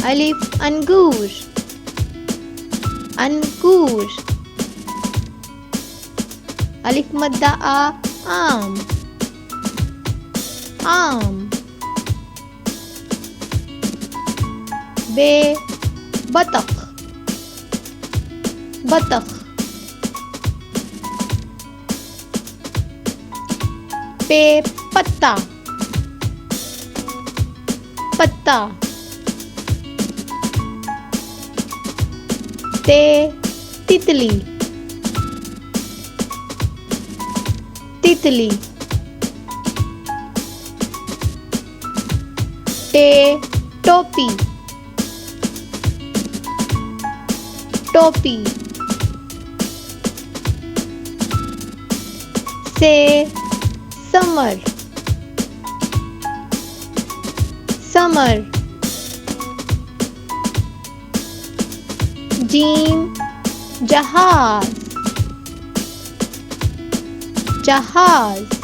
अलिफ अंगूर, अंगूर। अलिफ मद्दा आ आम, आम। बे बतख, बतख। पे पत्ता, पत्ता। ते तितली, तितली। टे टोपी, टोपी। से समर, समर। जीम जहाज, जहाज।